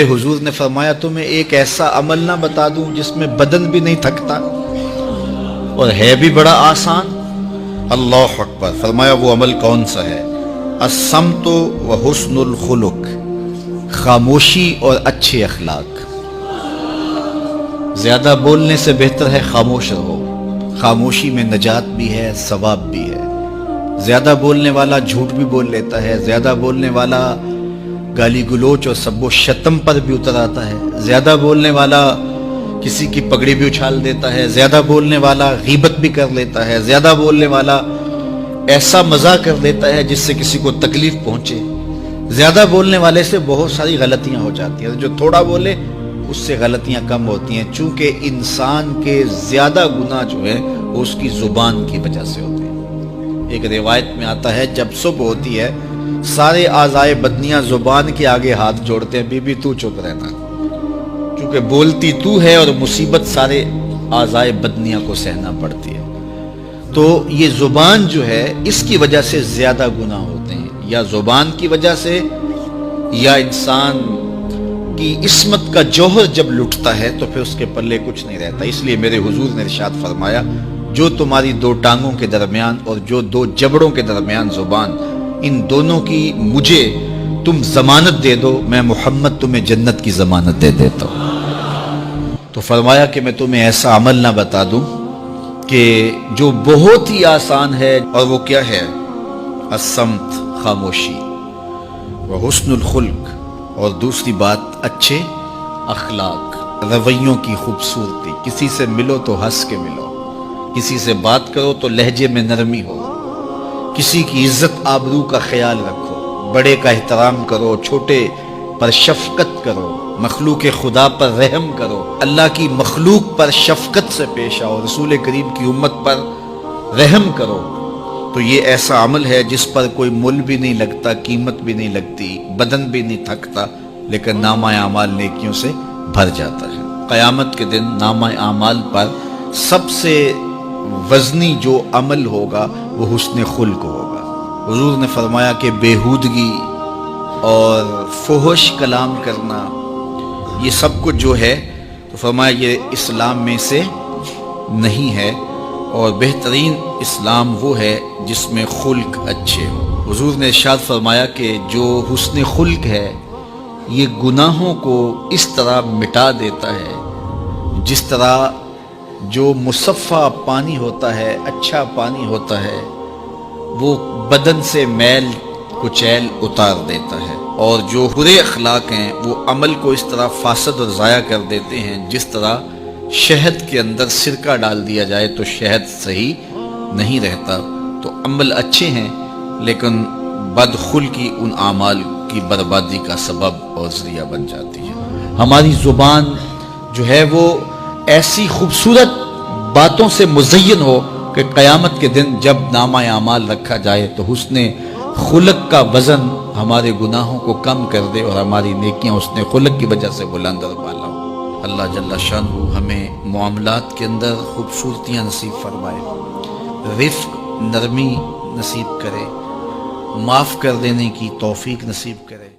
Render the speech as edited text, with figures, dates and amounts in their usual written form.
حضور نے فرمایا تمہیں ایک ایسا عمل نہ بتا دوں جس میں بدن بھی نہیں تھکتا اور ہے بھی بڑا آسان؟ اللہ اکبر! فرمایا وہ عمل کون سا ہے؟ الصمت و حسن الخلق، خاموشی اور اچھے اخلاق۔ زیادہ بولنے سے بہتر ہے خاموش رہو، خاموشی میں نجات بھی ہے، ثواب بھی ہے۔ زیادہ بولنے والا جھوٹ بھی بول لیتا ہے، زیادہ بولنے والا گالی گلوچ اور سب و شتم پر بھی اتر آتا ہے، زیادہ بولنے والا کسی کی پگڑی بھی اچھال دیتا ہے، زیادہ بولنے والا غیبت بھی کر لیتا ہے، زیادہ بولنے والا ایسا مزاح کر دیتا ہے جس سے کسی کو تکلیف پہنچے۔ زیادہ بولنے والے سے بہت ساری غلطیاں ہو جاتی ہیں، جو تھوڑا بولے اس سے غلطیاں کم ہوتی ہیں، چونکہ انسان کے زیادہ گناہ جو ہے وہ اس کی زبان کی وجہ سے ہوتے ہیں۔ ایک روایت میں آتا ہے جب صبح ہوتی ہے سارے اعضائے بدنیاں زبان کے آگے ہاتھ جوڑتے ہیں، بی بی تو چپ رہنا، کیونکہ بولتی تو ہے اور مصیبت سارے اعضائے بدنیاں کو سہنا پڑتی ہے۔ تو یہ زبان جو ہے اس کی وجہ سے زیادہ گناہ ہوتے ہیں، یا زبان کی وجہ سے، یا انسان کی عصمت کا جوہر جب لٹتا ہے تو پھر اس کے پلے کچھ نہیں رہتا۔ اس لیے میرے حضور نے ارشاد فرمایا جو تمہاری دو ٹانگوں کے درمیان اور جو دو جبڑوں کے درمیان زبان، ان دونوں کی مجھے تم ضمانت دے دو، میں محمد تمہیں جنت کی ضمانت دے دیتا ہوں۔ تو فرمایا کہ میں تمہیں ایسا عمل نہ بتا دوں کہ جو بہت ہی آسان ہے، اور وہ کیا ہے؟ الصمت، خاموشی، وحسن الخلق، اور دوسری بات اچھے اخلاق، رویوں کی خوبصورتی۔ کسی سے ملو تو ہنس کے ملو، کسی سے بات کرو تو لہجے میں نرمی ہو، کسی کی عزت آبرو کا خیال رکھو، بڑے کا احترام کرو، چھوٹے پر شفقت کرو، مخلوق خدا پر رحم کرو، اللہ کی مخلوق پر شفقت سے پیش آؤ، رسول کریم کی امت پر رحم کرو۔ تو یہ ایسا عمل ہے جس پر کوئی مول بھی نہیں لگتا، قیمت بھی نہیں لگتی، بدن بھی نہیں تھکتا، لیکن نامہ اعمال نیکیوں سے بھر جاتا ہے۔ قیامت کے دن نامہ اعمال پر سب سے وزنی جو عمل ہوگا وہ حسن خلق ہوگا۔ حضور نے فرمایا کہ بیہودگی اور فحش کلام کرنا، یہ سب کچھ جو ہے تو فرمایا یہ اسلام میں سے نہیں ہے، اور بہترین اسلام وہ ہے جس میں خلق اچھے ہو۔ حضور نے ارشاد فرمایا کہ جو حسن خلق ہے یہ گناہوں کو اس طرح مٹا دیتا ہے جس طرح جو مصفہ پانی ہوتا ہے، اچھا پانی ہوتا ہے، وہ بدن سے میل کچیل اتار دیتا ہے، اور جو برے اخلاق ہیں وہ عمل کو اس طرح فاسد اور ضائع کر دیتے ہیں جس طرح شہد کے اندر سرکہ ڈال دیا جائے تو شہد صحیح نہیں رہتا۔ تو عمل اچھے ہیں لیکن بدخلقی ان اعمال کی بربادی کا سبب اور ذریعہ بن جاتی ہے۔ ہماری زبان جو ہے وہ ایسی خوبصورت باتوں سے مزین ہو کہ قیامت کے دن جب نامہ اعمال رکھا جائے تو حسن خلق کا وزن ہمارے گناہوں کو کم کر دے اور ہماری نیکیاں حسن خلق کی وجہ سے بلند اور بالا ہو۔ اللہ جل شانہ ہمیں معاملات کے اندر خوبصورتیاں نصیب فرمائے، رفق، نرمی نصیب کرے، معاف کر دینے کی توفیق نصیب کرے۔